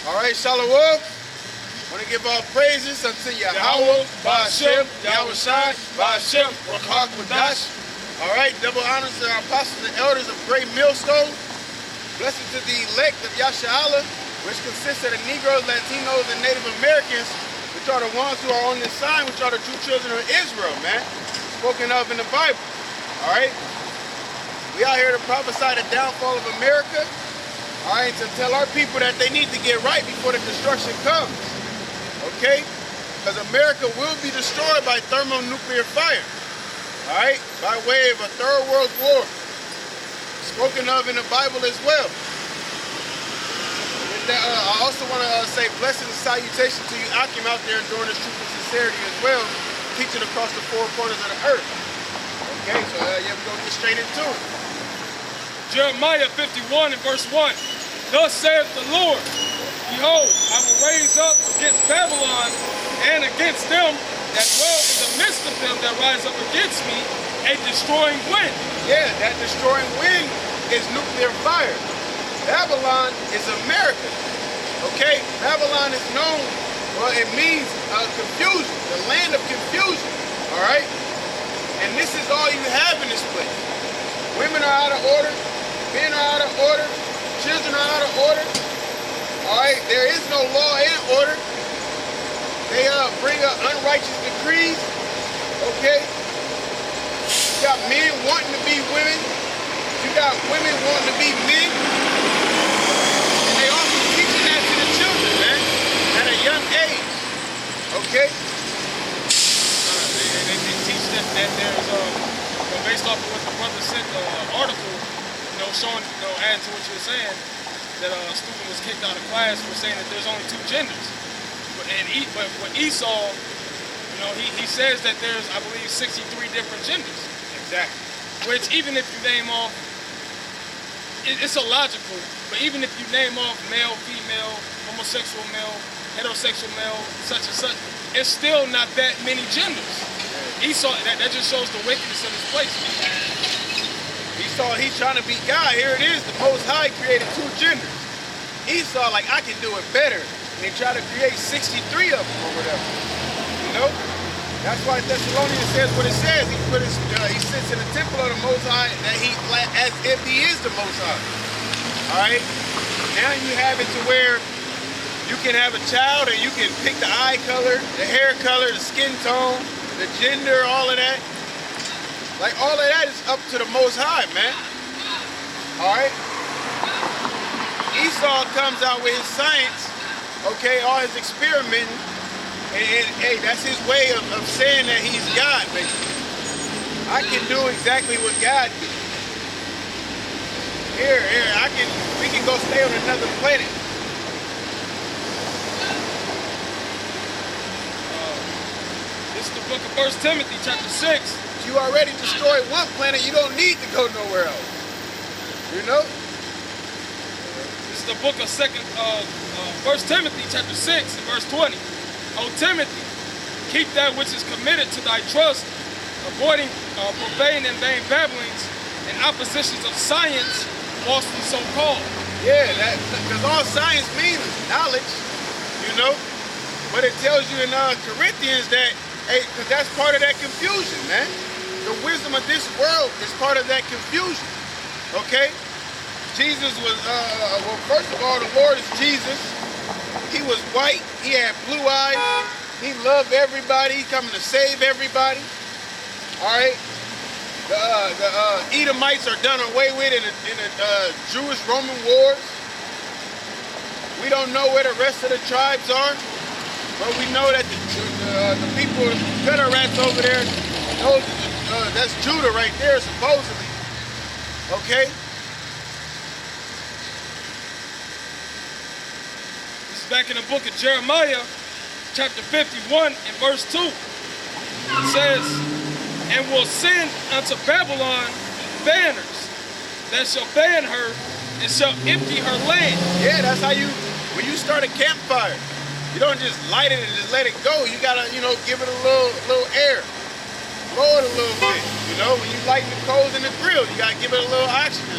All right, Shalom. Want to give all praises unto YAHAWAH, BAHASHAM, YAHAWASHI, BAHASHAM, RAWCHAA, QADASH. All right, double honors to our apostles and elders of Great Millstone. Blessings to the elect of Yashala, which consists of the Negroes, Latinos, and Native Americans, which are the ones who are on this sign, which are the true children of Israel, man. Spoken of in the Bible. All right? We out here to prophesy the downfall of America. All right, to tell our people that they need to get right before the destruction comes. Okay? Because America will be destroyed by thermonuclear fire. All right? By way of a third world war. Spoken of in the Bible as well. With that, I also want to say blessings and salutations to you Akim out there doing this truth and sincerity as well, teaching across the four corners of the earth. Okay, so yeah, we're going to get straight into it. Jeremiah 51 and verse 1. Thus saith the Lord, Behold, I will raise up against Babylon and against them that dwell in the midst of them that rise up against me, a destroying wind. Yeah, that destroying wind is nuclear fire. Babylon is America. Okay, Babylon is known, well, it means confusion, the land of confusion. All right, and this is all you have in this place. Women are out of order, men are out of order, children are out of order. All right, there is no law and order. They bring up unrighteous decrees. Okay, you got men wanting to be women. You got women wanting to be men. And they also teaching that to the children, man, at a young age. Okay? They teach that there's, based off of what the brother sent, the article, showing, adding to what you were saying, that a student was kicked out of class for saying that there's only two genders. But with Esau, he says that there's, I believe, 63 different genders. Exactly. Which, even if you name off, it's illogical, but even if you name off male, female, homosexual male, heterosexual male, such and such, it's still not that many genders. Esau, that just shows the wickedness of his place. Esau, he's trying to be God. Here it is, the Most High created two genders. Esau, like, I can do it better. And he tried to create 63 of them or whatever. That's why Thessalonians says what it says. He sits in the temple of the Most High, that as if he is the Most High. All right. Now you have it to where you can have a child and you can pick the eye color, the hair color, the skin tone, the gender, all of that. Like all of that is up to the Most High, man. All right. Esau comes out with his science, okay, all his experimenting. And hey, that's his way of saying that he's God, basically. I can do exactly what God did. Here, we can go stay on another planet. This is the book of 1 Timothy, chapter 6. You already destroyed one planet, you don't need to go nowhere else. This is the book of 1 Timothy, chapter 6, and verse 20. O Timothy, keep that which is committed to thy trust, avoiding profane and vain babblings and oppositions of science, falsely so called. Yeah, because all science means is knowledge, But it tells you in Corinthians that, hey, because that's part of that confusion, man. The wisdom of this world is part of that confusion, okay? Jesus was, well, first of all, the Lord is Jesus. He was white, he had blue eyes, he loved everybody, he coming to save everybody. All right, the Edomites are done away with in the Jewish Roman wars. We don't know where the rest of the tribes are, but we know that the people, the Confederates over there, that's Judah right there, supposedly. Okay. Back in the book of Jeremiah, chapter 51 and verse 2, it says, And will send unto Babylon banners that shall ban her and shall empty her land. Yeah, that's how when you start a campfire, you don't just light it and just let it go. You gotta, give it a little air, blow it a little bit. When you light the coals in the grill, you gotta give it a little oxygen,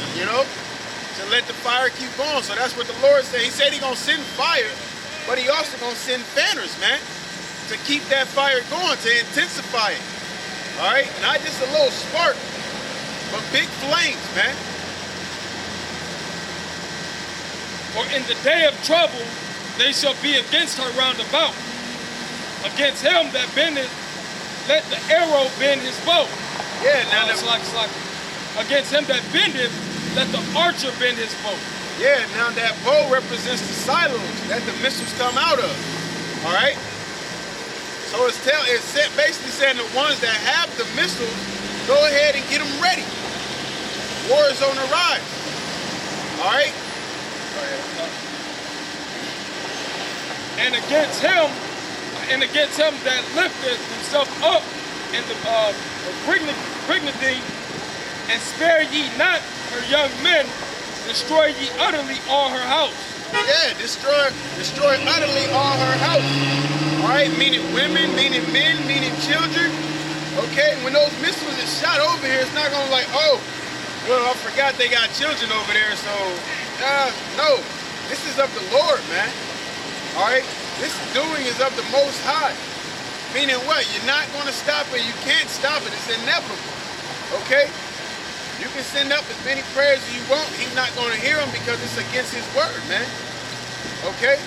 to let the fire keep going. So that's what the Lord said. He said He's gonna send fire, but He also gonna send fanners, man, to keep that fire going, to intensify it. All right, not just a little spark, but big flames, man. For in the day of trouble, they shall be against her round about. Against him that bendeth, let the arrow bend his bow. Yeah, now it's like against him that bendeth, let the archer bend his bow. Yeah, now that bow represents the silos that the missiles come out of. All right. So it's basically saying the ones that have the missiles, go ahead and get them ready. War is on the rise. All right. Go ahead. And against him that lifteth himself up in the brigandine, and spare ye not her young men, destroy ye utterly all her house. Yeah, destroy utterly all her house. All right, meaning women, meaning men, meaning children. Okay, when those missiles are shot over here, it's not gonna like, oh, well, I forgot they got children over there, so no. This is of the Lord, man. All right, this doing is of the Most High. Meaning what? You're not gonna stop it. You can't stop it. It's inevitable. Okay. You can send up as many prayers as you want. He's not going to hear them because it's against His word, man. Okay?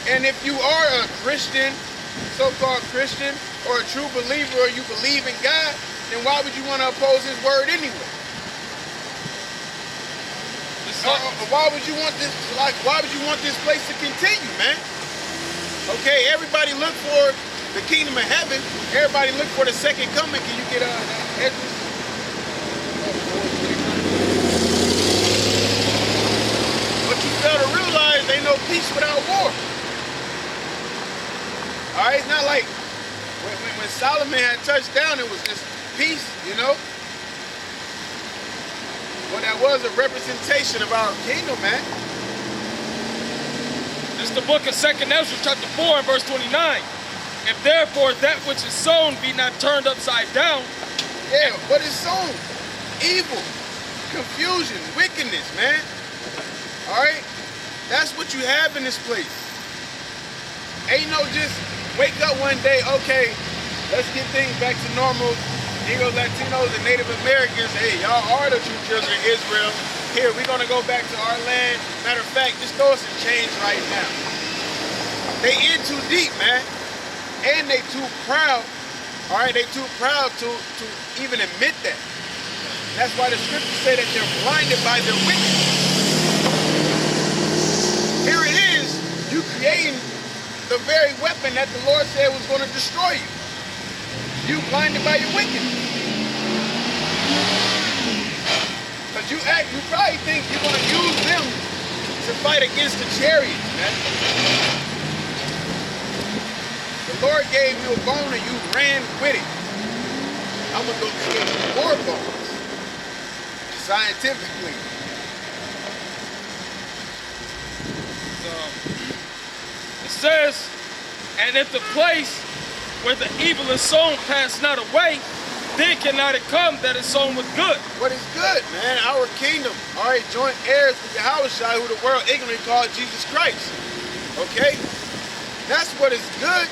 And if you are a Christian, so-called Christian, or a true believer, or you believe in God, then why would you want to oppose His word anyway? Why would you want this? Why would you want this place to continue, man? Okay, everybody look for the kingdom of heaven. Everybody look for the second coming. Can you get that? But you fail to realize ain't no peace without war. All right, it's not like when Solomon had touched down, it was just peace, you know. Well, that was a representation of our kingdom, man. This is the book of 2nd Ezra, chapter 4, and verse 29. If therefore that which is sown be not turned upside down. Yeah, what is sown? Evil, confusion, wickedness, man. All right? That's what you have in this place. Ain't no just wake up one day, okay, let's get things back to normal. Negros, Latinos, and Native Americans, hey, y'all are the true children of Israel. Here, we're going to go back to our land. Matter of fact, just throw us some change right now. They in too deep, man. And they too proud. All right, they too proud to even admit that. That's why the scriptures say that they're blinded by their wickedness. Here it is, you creating the very weapon that the Lord said was going to destroy you. You blinded by your wickedness. Because you probably think you're going to use them to fight against the chariots, man. The Lord gave you a bone and you ran with it. I'm going to go create more bones. Scientifically. It says, and if the place where the evil is sown pass not away, then cannot it come that is sown with good. What is good, man? Our kingdom. All right, joint heirs with YAHAWASHI, who the world ignorantly called Jesus Christ. Okay? That's what is good.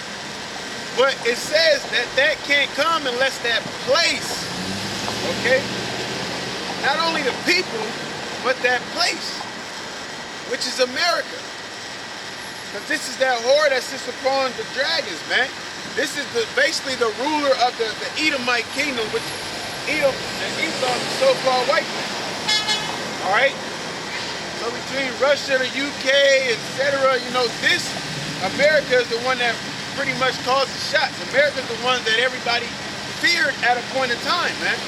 But it says that can't come unless that place, okay? Not only the people, but that place, which is America. Because this is that whore that sits upon the dragons, man. This is basically the ruler of the Edomite kingdom, which Edom and Esau, the so-called white man. All right? So between Russia, the UK, etc., you know, this America is the one that pretty much calls the shots. America's the one that everybody feared at a point in time, man.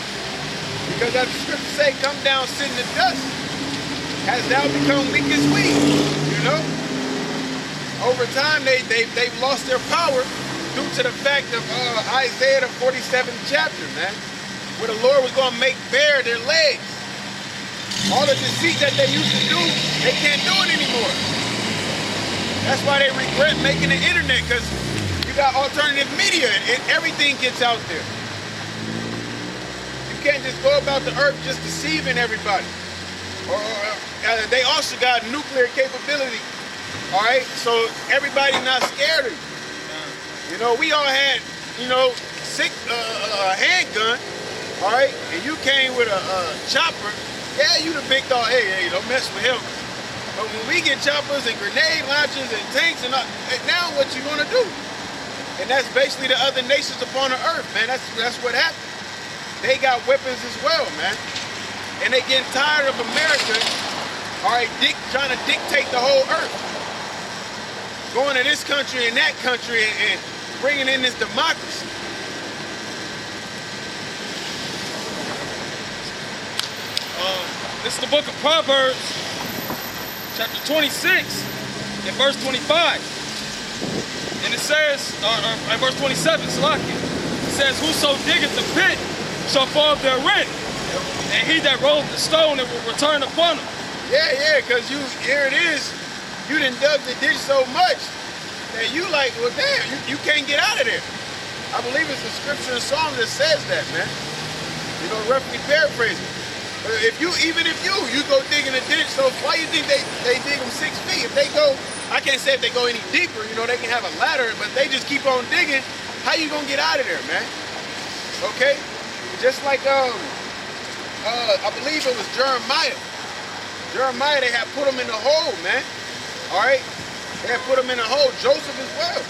Because as the scriptures say, come down, sit in the dust. Has thou become weak as we? You know? Over time, they've lost their power due to the fact of Isaiah, the 47th chapter, man. Where the Lord was going to make bare their legs. All the deceit that they used to do, they can't do it anymore. That's why they regret making the internet, because you got alternative media and everything gets out there. You can't just go about the earth just deceiving everybody. They also got nuclear capability. All right, so everybody not scared of you. You know, we all had, you know, a handgun. All right, and you came with a chopper. Yeah, you the big dog. Hey, don't mess with him. But when we get choppers and grenade launchers and tanks and all, now what you gonna do? And that's basically the other nations upon the earth, man. That's what happened. They got weapons as well, man. And they getting tired of America, all right, trying to dictate the whole earth. Going to this country and that country and bringing in this democracy. This is the book of Proverbs, chapter 26, and verse 25. And it says, verse 27, Salaki, it says, whoso diggeth the pit shall fall therein, and he that rolleth the stone, it will return upon him. Yeah, because here it is, you done dug the ditch so much that you like, well, damn, you can't get out of there. I believe it's a scripture and song that says that, man. You know, roughly paraphrasing. Even if you go dig in a ditch, so why you think they dig them 6 feet? If they go, I can't say if they go any deeper, you know, they can have a ladder, but they just keep on digging, how you gonna get out of there, man? Okay? Just like, I believe it was Jeremiah. Jeremiah, they had put him in the hole, man. All right? They had put him in a hole. Joseph as well.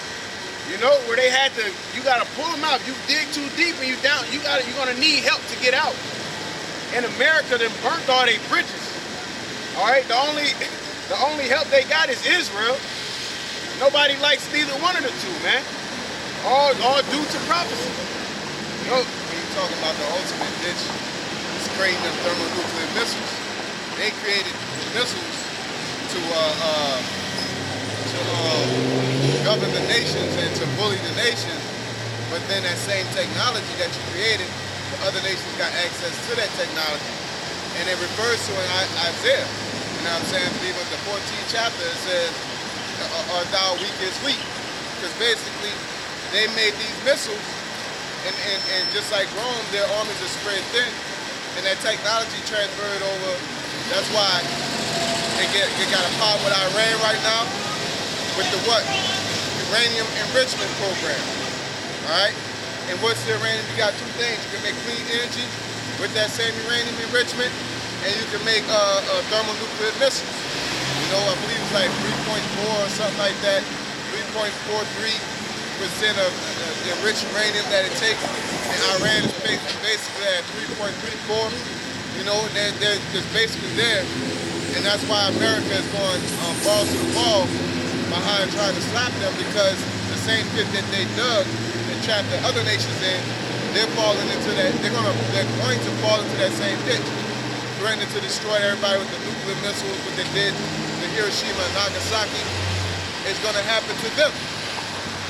You know, where they had to, you gotta pull him out. If you dig too deep and you down, you're gonna need help to get out. In America, they burnt all their bridges. All right, the only help they got is Israel. Nobody likes neither one of the two, man. All due to prophecy. You know, when you're talking about the ultimate ditch, it's creating them thermonuclear missiles. They created missiles to govern the nations and to bully the nations. But then that same technology that you created, other nations got access to that technology, and it refers to in Isaiah. You know what I'm saying? Even the 14th chapter, it says, "Art thou weak as wheat?" Because basically, they made these missiles, and just like Rome, their armies are spread thin, and that technology transferred over. That's why they got a problem with Iran right now, with the what? Uranium enrichment program. All right. And what's the uranium? You got two things. You can make clean energy with that same uranium enrichment, and you can make thermonuclear missiles. You know, I believe it's like 3.4 or something like that, 3.43% of the enriched uranium that it takes. And Iran is basically at 3.34. You know, they're just basically there. And that's why America is going balls to the wall behind trying to slap them, because the same pit that they dug and trapped the other nations in, they're falling into that. They're going to fall into that same ditch, threatening to destroy everybody with the nuclear missiles. What they did to Hiroshima and Nagasaki is going to happen to them.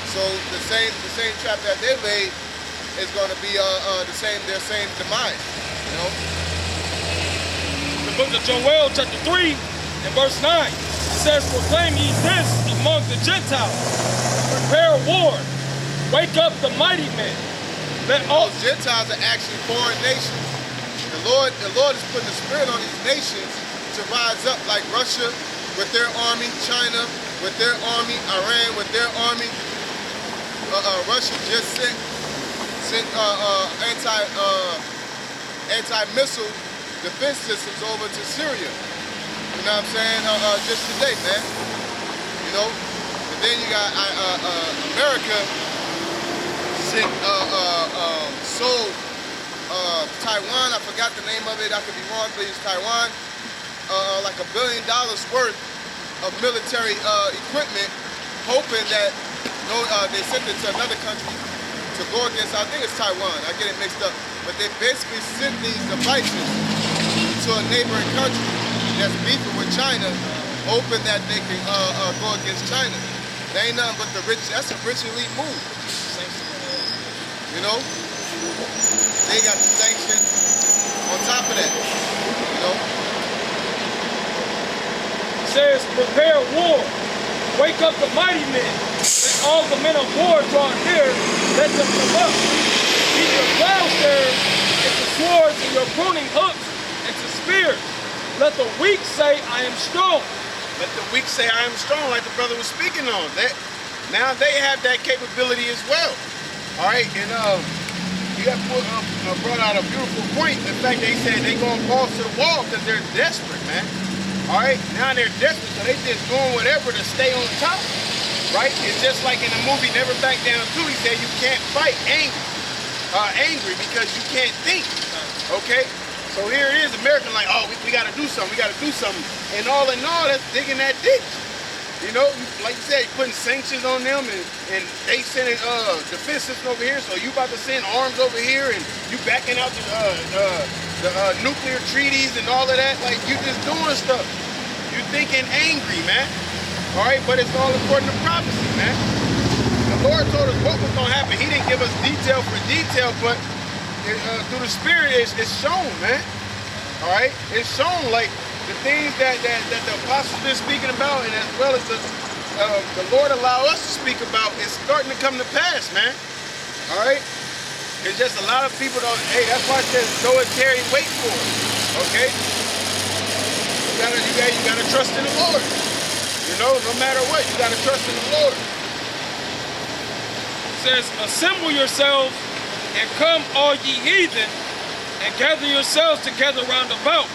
So the same trap that they laid is going to be their same demise. You know. The book of Joel, chapter 3, and verse 9, it says, "Proclaim ye this among the Gentiles, prepare war. Wake up the mighty men." Those Gentiles are actually foreign nations. The Lord is putting the spirit on these nations to rise up, like Russia with their army, China with their army, Iran with their army. Russia just sent anti-missile defense systems over to Syria. You know what I'm saying? Just today, man. You know. And then you got America sold Taiwan, I forgot the name of it, I could be wrong, but it's Taiwan, like $1 billion worth of military equipment, hoping that they sent it to another country to go against, I think it's Taiwan, I get it mixed up, but they basically sent these devices to a neighboring country that's beefing with China, hoping that they can go against China. That ain't nothing but that's a rich elite move. You know? They got the sanctions on top of that. You know? It says, "Prepare war. Wake up the mighty men. Let all the men of war draw near. Let them come up. Keep your plowshares into swords and your pruning hooks into spears. let the weak say, I am strong. Let the weak say, I am strong, like the brother was speaking on. Now they have that capability as well. All right, and you got brought out a beautiful point. The fact they said they going balls to the wall because they're desperate, man. All right, now they're desperate, so they just doing whatever to stay on top. Right? It's just like in the movie Never Back Down 2, he said you can't fight angry because you can't think. Okay? So here it is, American like, oh, we got to do something, we got to do something. And all in all, that's digging that ditch. You know, like you said, you're putting sanctions on them, and they sending defense system over here, so you about to send arms over here, and you backing out the nuclear treaties and all of that. Like, you just doing stuff. You thinking angry, man. All right, but it's all according to prophecy, man. The Lord told us what was going to happen. He didn't give us detail for detail, but through the Spirit, it's shown, man. All right? It's shown, like, the things that the apostles been speaking about, and as well as the Lord allow us to speak about, is starting to come to pass, man. All right? It's just a lot of people don't, hey, that's why it says, though it tarry, wait for it. Okay? You gotta trust in the Lord. You know, no matter what, you gotta trust in the Lord. It says, assemble yourselves and come all ye heathen, and gather yourselves together round about.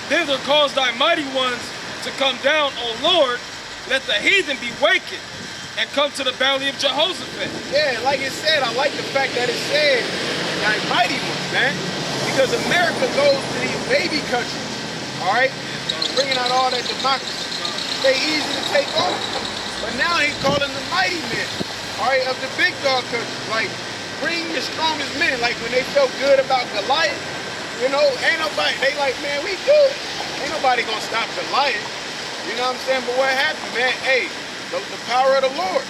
Thither cause thy mighty ones to come down, O Lord. Let the heathen be wakened and come to the valley of Jehoshaphat. Yeah, like it said, I like the fact that it said thy mighty ones, man. Because America goes to these baby countries, all right? Bringing out all that democracy. They easy to take over. But now he's calling the mighty men, all right, of the big dog countries. Like, bring your strongest men. Like when they felt good about Goliath, you know, ain't nobody, they like, man, we good. Ain't nobody gonna stop Goliath. You know what I'm saying? But what happened, man? Hey, the power of the Lord,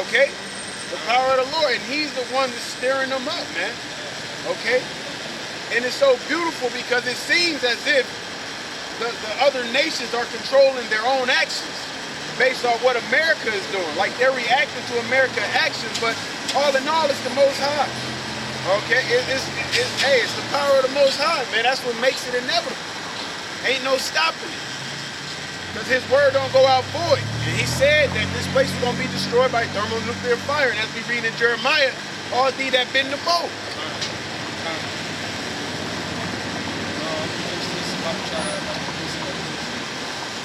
okay? The power of the Lord, and he's the one that's stirring them up, man, okay? And it's so beautiful because it seems as if the other nations are controlling their own actions based on what America is doing. Like they're reacting to America's actions, but all in all, it's the Most High. Okay, hey, it's the power of the Most High, man. That's what makes it inevitable. Ain't no stopping it, because His word don't go out void. And He said that this place is gonna be destroyed by thermonuclear fire. And as we read in Jeremiah, all thee that been the boat.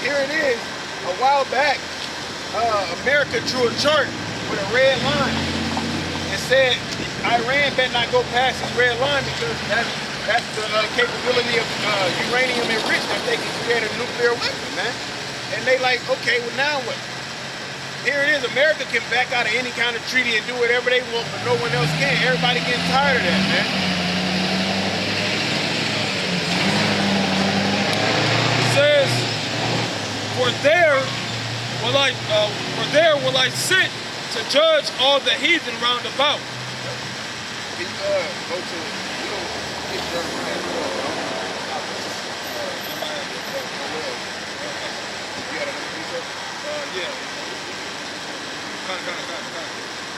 Here it is. A while back, America drew a chart with a red line and said Iran better not go past this red line because that's the capability of uranium enriched that they can create a nuclear weapon, man. And they like, okay, well now what? Here it is, America can back out of any kind of treaty and do whatever they want, but no one else can. Everybody getting tired of that, man. It says, for there will I sit to judge all the heathen round about. Can you go to, you don't get Jeremiah 12, bro. You got another piece of? Yeah.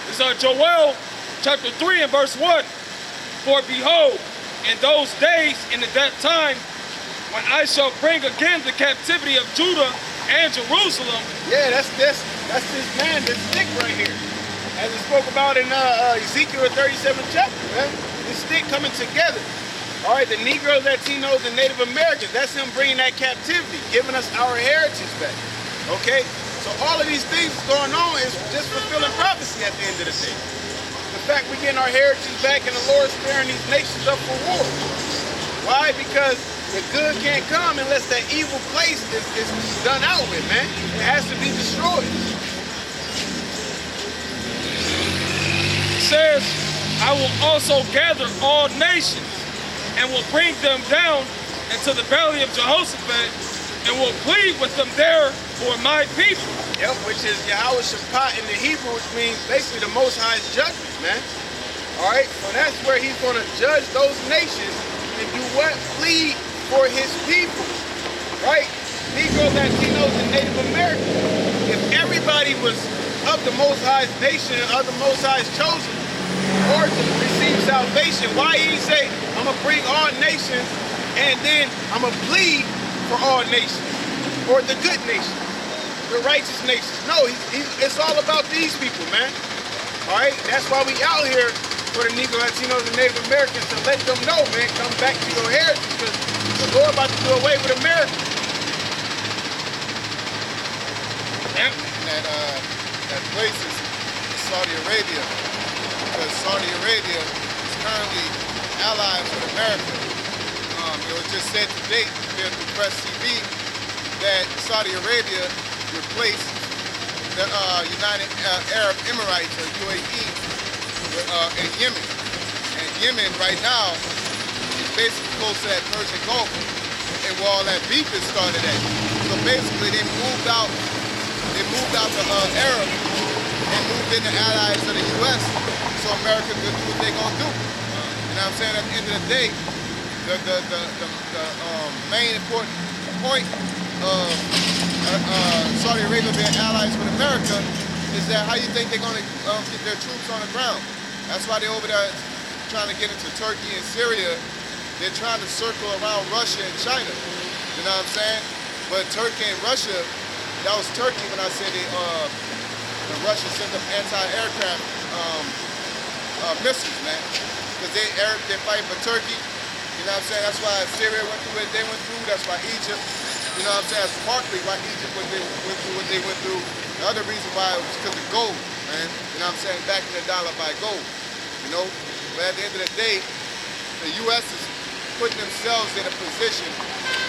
It's Joel chapter 3 and verse 1. For behold, in those days and at that time, when I shall bring again the captivity of Judah and Jerusalem. Yeah, that's this man, this stick right here. As it spoke about in Ezekiel 37th chapter, man. This stick coming together. All right, the Negroes, Latinos, and Native Americans, that's him bringing that captivity, giving us our heritage back. Okay? So all of these things going on is just fulfilling prophecy at the end of the day. The fact we're getting our heritage back and the Lord's stirring these nations up for war. Why? Because the good can't come unless that evil place is done out with, man. It has to be destroyed. It says, I will also gather all nations and will bring them down into the valley of Jehoshaphat and will plead with them there for my people. Yep, which is YAHAWASHI in the Hebrew, which means basically the Most High's judgment, man. All right, so that's where He's going to judge those nations and do what? Plead for His people, right? Negroes, Latinos, and Native Americans. If everybody was of the Most High's nation and of the Most High's chosen, or to receive salvation, why He say, I'm going to bring all nations and then I'm going to plead for all nations, or the good nations, the righteous nations. No, it's all about these people, man. All right, that's why we out here for the Negro, Latinos, and Native Americans, to let them know, man, come back to your heritage, because the Lord about to do away with America. And that place is Saudi Arabia, because Saudi Arabia is currently allies with America. It was just said today here through Press TV that Saudi Arabia replaced the United Arab Emirates, or UAE, in Yemen. And Yemen right now is basically close to that Persian Gulf, and where all that beef is started at. So basically they moved out the Arab and moved into allies of the US, so America could do what they're gonna do. You know what I'm saying? At the end of the day, the main important point of Saudi Arabia being allies with America is that how you think they're gonna get their troops on the ground? That's why they're over there trying to get into Turkey and Syria. They're trying to circle around Russia and China. You know what I'm saying? But Turkey and Russia, that was Turkey when I said the Russians sent them anti-aircraft missiles, man. Because they're fighting for Turkey. You know what I'm saying? That's why Syria went through what they went through. That's why Egypt, you know what I'm saying? That's partly why Egypt went through what they went through. The other reason why was because of gold, man. You know what I'm saying? Backing the dollar by gold. You know? But at the end of the day, the U.S. is putting themselves in a position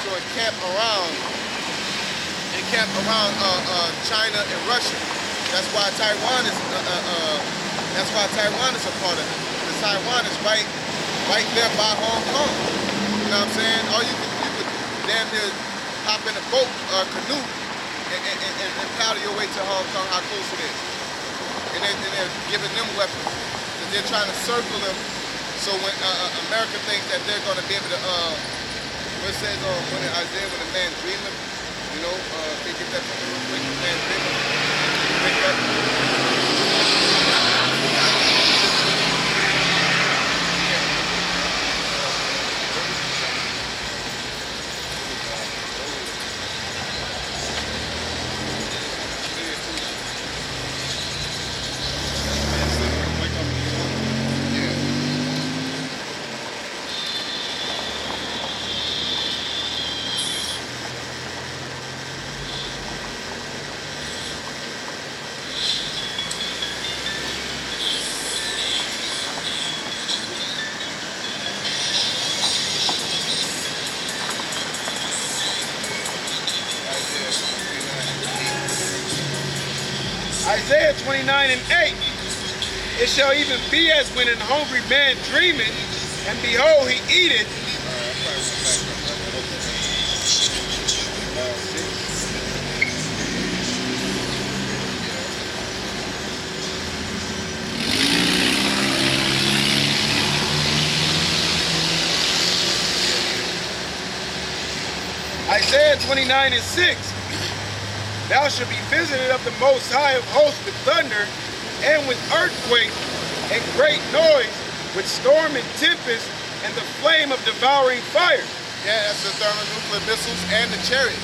to encamp around China and Russia. That's why Taiwan is a part of it. Because Taiwan is right there by Hong Kong. You know what I'm saying? Or you could damn near hop in a boat or a canoe and paddle your way to Hong Kong, how close it is. And they're giving them weapons. And they're trying to circle them. So when America thinks that they're going to be able to, what it says when in Isaiah, when a man dreameth, you know, they get that from the real quick, the man dreameth, wake up. Isaiah 29:8. It shall even be as when an hungry man dreameth, and behold, he eateth. Isaiah 29:6. Thou shalt be visited of the Most High of hosts with thunder, and with earthquake, and great noise, with storm and tempest, and the flame of devouring fire. Yeah, that's the thermonuclear missiles and the chariots.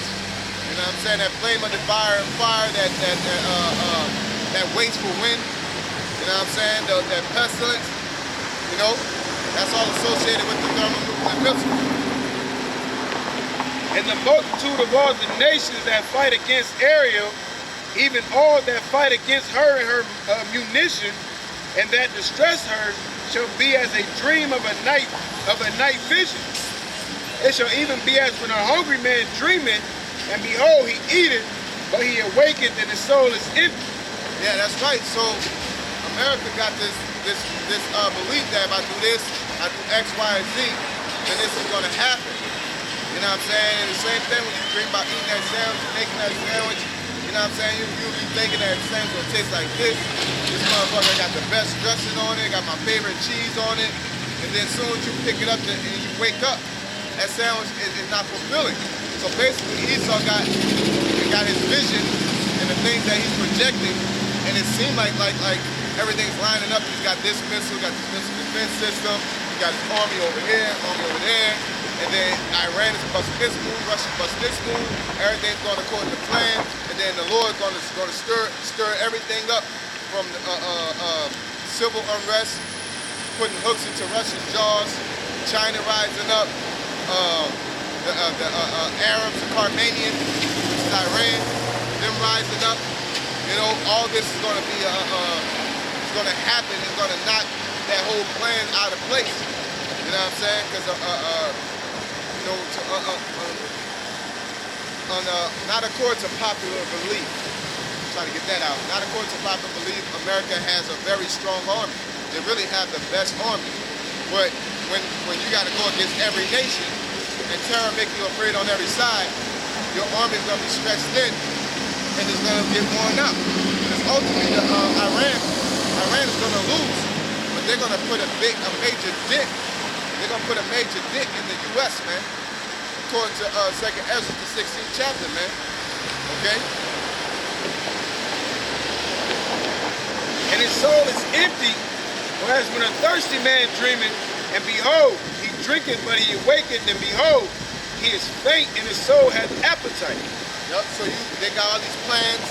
You know what I'm saying? That flame of devouring fire, that wasteful wind. You know what I'm saying? That pestilence. You know, that's all associated with the thermonuclear missiles. And the multitude of all the nations that fight against Ariel, even all that fight against her and her munition, and that distress her, shall be as a dream of a night vision. It shall even be as when a hungry man dreameth, and behold, he eateth, but he awaketh, and his soul is empty. Yeah, that's right. So America got this belief that if I do this, I do X, Y, and Z, then this is going to happen. You know what I'm saying? And the same thing when you dream about eating that sandwich, making that sandwich, you know what I'm saying? You'll be thinking that sandwich will taste like this. This motherfucker got the best dressing on it, got my favorite cheese on it. And then as soon as you pick it up and you wake up, that sandwich is not fulfilling. So basically Esau got his vision and the things that he's projecting, and it seemed like everything's lining up. He's got this missile, got this missile defense system, he got his army over here, army over there. and then Iran is busting this move, Russia busting this move, everything's going according to plan, and then the Lord's going to stir everything up from the, civil unrest, putting hooks into Russia's jaws, China rising up, the Arabs, the Armenians, which is Iran, them rising up. You know, all this is going to be, it's going to happen. It's going to knock that whole plan out of place. You know what I'm saying? Because, you know, not according to popular belief. Try to get that out. Not according to popular belief, America has a very strong army. They really have the best army. But when you got to go against every nation and terror make you afraid on every side, your army is going to be stretched thin and it's going to get worn out. Because ultimately, Iran is going to lose, but they're going to put a major dent. They're going to put a major dent in the U.S., man. According to 2nd Ezra, the 16th chapter, man. Okay? And his soul is empty, whereas when a thirsty man dreameth, and behold, he drinketh, but he awaketh, and behold, he is faint, and his soul hath appetite. Yep, so they got all these plans,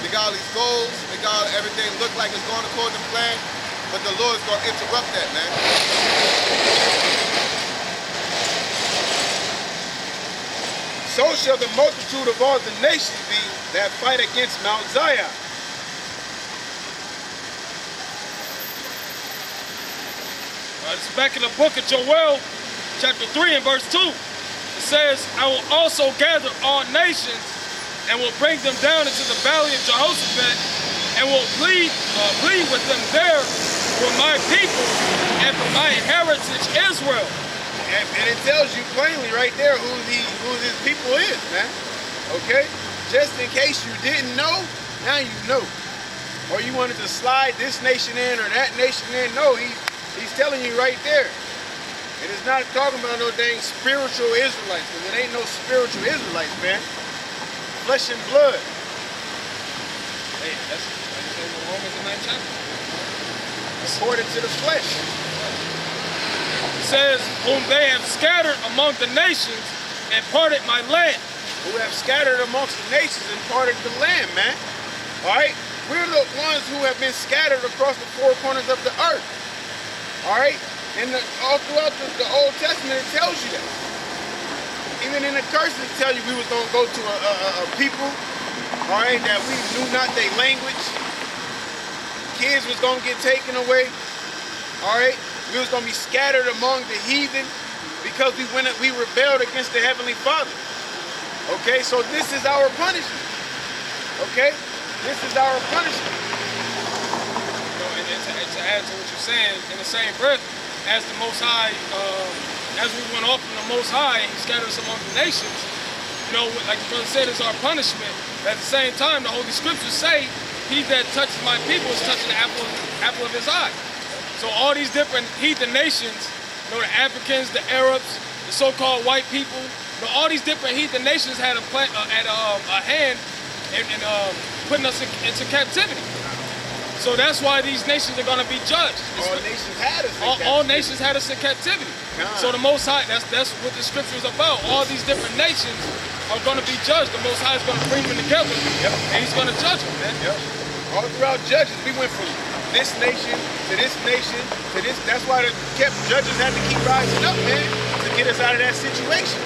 they got all these goals, they got everything look like it's going according to plan, but the Lord's going to interrupt that, man. So shall the multitude of all the nations be that fight against Mount Zion. It's back in the book of Joel, chapter 3 and verse 2. It says, I will also gather all nations and will bring them down into the valley of Jehoshaphat and will plead with them there for my people and for my heritage Israel. And it tells you plainly right there who his people is, man. Okay? Just in case you didn't know, now you know. Or you wanted to slide this nation in or that nation in. No, He's telling you right there. It is not talking about no dang spiritual Israelites, because it ain't no spiritual Israelites, man. Flesh and blood. Hey, that's in the Romans in that chapter. According to the flesh. It says, whom they have scattered among the nations and parted my land. Who have scattered amongst the nations and parted the land, man. Alright? We're the ones who have been scattered across the four corners of the earth. All right, and all throughout the Old Testament, it tells you that. Even in the curses, it tells you we was gonna go to a people, all right, that we knew not their language. Kids was gonna get taken away. All right, we was gonna be scattered among the heathen because we rebelled against the Heavenly Father. Okay, so this is our punishment. Okay, this is our punishment. And to add to what you're saying, in the same breath, as the Most High, as we went off from the Most High, He scattered us among the nations, you know, like the brother said, is our punishment. But at the same time, the Holy Scriptures say, he that touches my people is touching the apple of his eye. So all these different heathen nations, you know, the Africans, the Arabs, the so-called white people, you know, all these different heathen nations had a hand in putting us into captivity. So that's why these nations are going to be judged. All nations had us in captivity. All nations had us in captivity. God. So the Most High, that's what the scripture is about. All these different nations are going to be judged. The Most High is going to bring them together, and He's going to judge them, man. Yep. All throughout Judges, we went from this nation to this nation to this. That's why the judges had to keep rising up, man, to get us out of that situation.